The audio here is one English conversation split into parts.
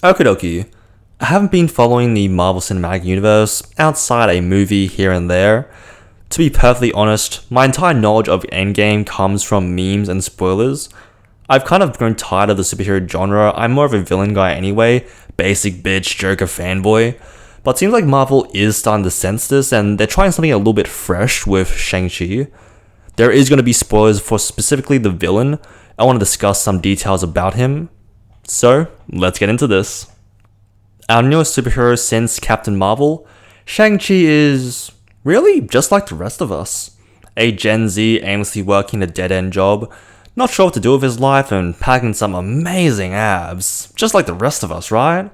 Okie dokie. I haven't been following the Marvel Cinematic Universe outside a movie here and there. To be perfectly honest, my entire knowledge of Endgame comes from memes and spoilers. I've kind of grown tired of the superhero genre. I'm more of a villain guy anyway, basic bitch, Joker fanboy. But it seems like Marvel is starting to sense this and they're trying something a little bit fresh with Shang-Chi. There is going to be spoilers for specifically the villain. I want to discuss some details about him. So, let's get into this. Our newest superhero since Captain Marvel, Shang-Chi is really just like the rest of us. A Gen Z aimlessly working a dead-end job, not sure what to do with his life and packing some amazing abs, just like the rest of us, right?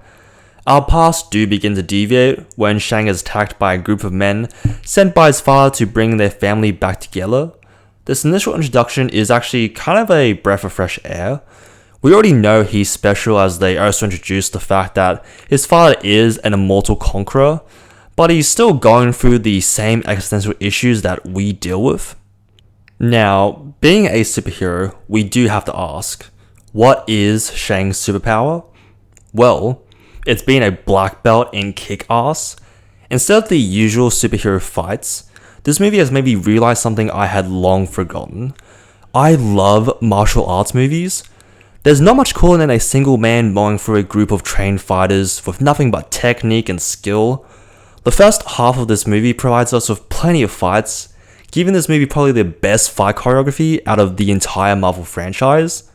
Our paths do begin to deviate when Shang is attacked by a group of men sent by his father to bring their family back together. This initial introduction is actually kind of a breath of fresh air. We already know he's special as they also introduced the fact that his father is an immortal conqueror, but he's still going through the same existential issues that we deal with. Now, being a superhero, we do have to ask, what is Shang's superpower? Well, it's being a black belt in kick-ass. Instead of the usual superhero fights, this movie has made me realize something I had long forgotten. I love martial arts movies. There's not much cooler than a single man mowing through a group of trained fighters with nothing but technique and skill. The first half of this movie provides us with plenty of fights, giving this movie probably the best fight choreography out of the entire Marvel franchise.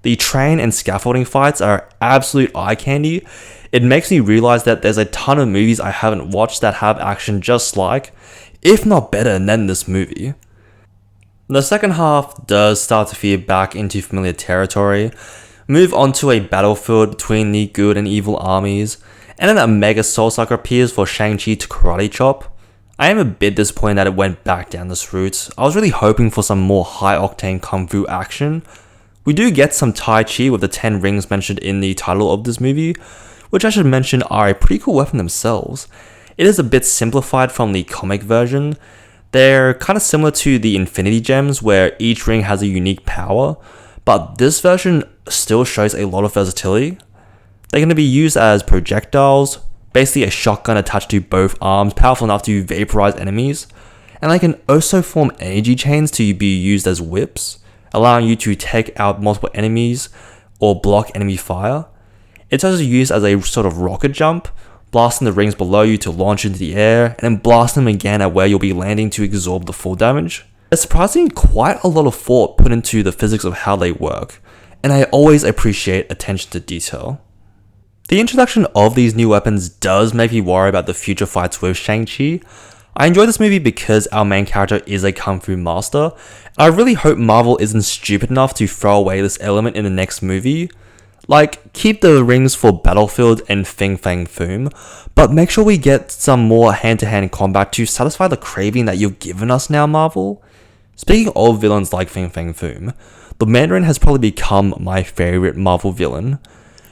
The train and scaffolding fights are absolute eye candy. It makes me realize that there's a ton of movies I haven't watched that have action just like, if not better than this movie. The second half does start to veer back into familiar territory, move onto a battlefield between the good and evil armies, and then a mega soul sucker appears for Shang-Chi to karate chop. I am a bit disappointed that it went back down this route. I was really hoping for some more high-octane kung fu action. We do get some Tai Chi with the 10 rings mentioned in the title of this movie, which I should mention are a pretty cool weapon themselves. It is a bit simplified from the comic version. They're kind of similar to the Infinity Gems where each ring has a unique power, but this version still shows a lot of versatility. They're going to be used as projectiles, basically a shotgun attached to both arms, powerful enough to vaporize enemies, and they can also form energy chains to be used as whips, allowing you to take out multiple enemies or block enemy fire. It's also used as a sort of rocket jump, blasting the rings below you to launch into the air, and then blast them again at where you'll be landing to absorb the full damage. There's surprisingly quite a lot of thought put into the physics of how they work, and I always appreciate attention to detail. The introduction of these new weapons does make me worry about the future fights with Shang-Chi. I enjoy this movie because our main character is a kung fu master, and I really hope Marvel isn't stupid enough to throw away this element in the next movie. Like, keep the rings for Battlefield and Fing Fang Foom, but make sure we get some more hand-to-hand combat to satisfy the craving that you've given us now, Marvel. Speaking of villains like Fing Fang Foom, the Mandarin has probably become my favorite Marvel villain,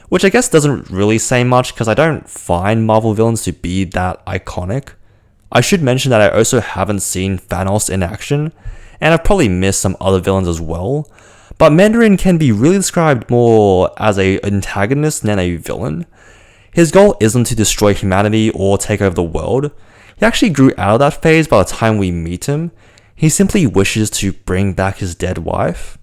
which I guess doesn't really say much because I don't find Marvel villains to be that iconic. I should mention that I also haven't seen Thanos in action, and I've probably missed some other villains as well. But Mandarin can be really described more as an antagonist than a villain. His goal isn't to destroy humanity or take over the world. He actually grew out of that phase by the time we meet him. He simply wishes to bring back his dead wife.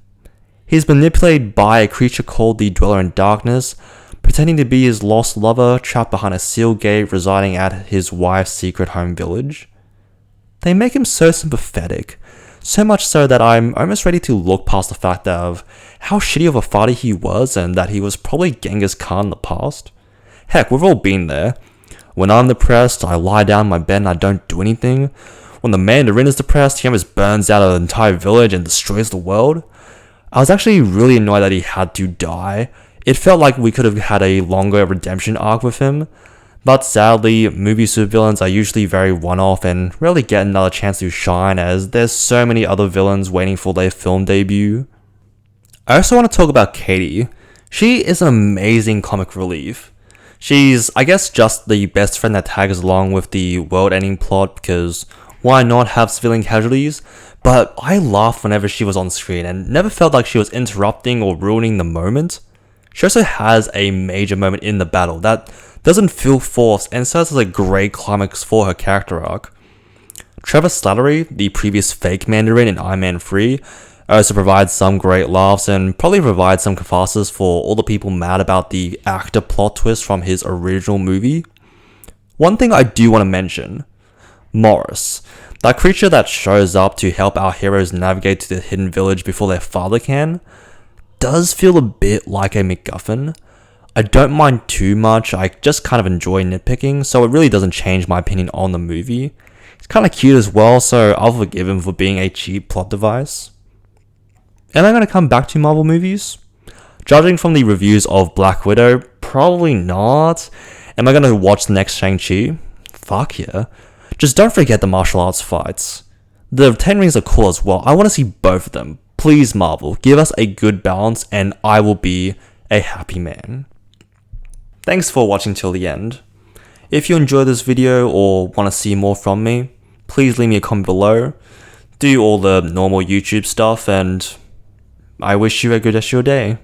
He's manipulated by a creature called the Dweller in Darkness, pretending to be his lost lover trapped behind a sealed gate residing at his wife's secret home village. They make him so sympathetic. So much so that I'm almost ready to look past the fact of how shitty of a father he was and that he was probably Genghis Khan in the past. Heck, we've all been there. When I'm depressed, I lie down in my bed and I don't do anything. When the Mandarin is depressed, he almost burns out an entire village and destroys the world. I was actually really annoyed that he had to die. It felt like we could have had a longer redemption arc with him. But sadly, movie supervillains are usually very one-off and rarely get another chance to shine as there's so many other villains waiting for their film debut. I also want to talk about Katie. She is an amazing comic relief. She's, I guess, just the best friend that tags along with the world-ending plot because why not have civilian casualties? But I laughed whenever she was on screen and never felt like she was interrupting or ruining the moment. She also has a major moment in the battle that doesn't feel forced and serves as a great climax for her character arc. Trevor Slattery, the previous fake Mandarin in Iron Man 3, also provides some great laughs and probably provides some catharsis for all the people mad about the actor plot twist from his original movie. One thing I do want to mention, Morris, that creature that shows up to help our heroes navigate to the hidden village before their father can, does feel a bit like a MacGuffin. I don't mind too much, I just kind of enjoy nitpicking, so it really doesn't change my opinion on the movie. It's kind of cute as well, so I'll forgive him for being a cheap plot device. Am I going to come back to Marvel movies? Judging from the reviews of Black Widow, probably not. Am I going to watch the next Shang-Chi? Fuck yeah. Just don't forget the martial arts fights. The 10 rings are cool as well. I want to see both of them. Please, Marvel, give us a good balance and I will be a happy man. Thanks for watching till the end. If you enjoyed this video or want to see more from me, please leave me a comment below. Do all the normal YouTube stuff and I wish you a good rest of your day.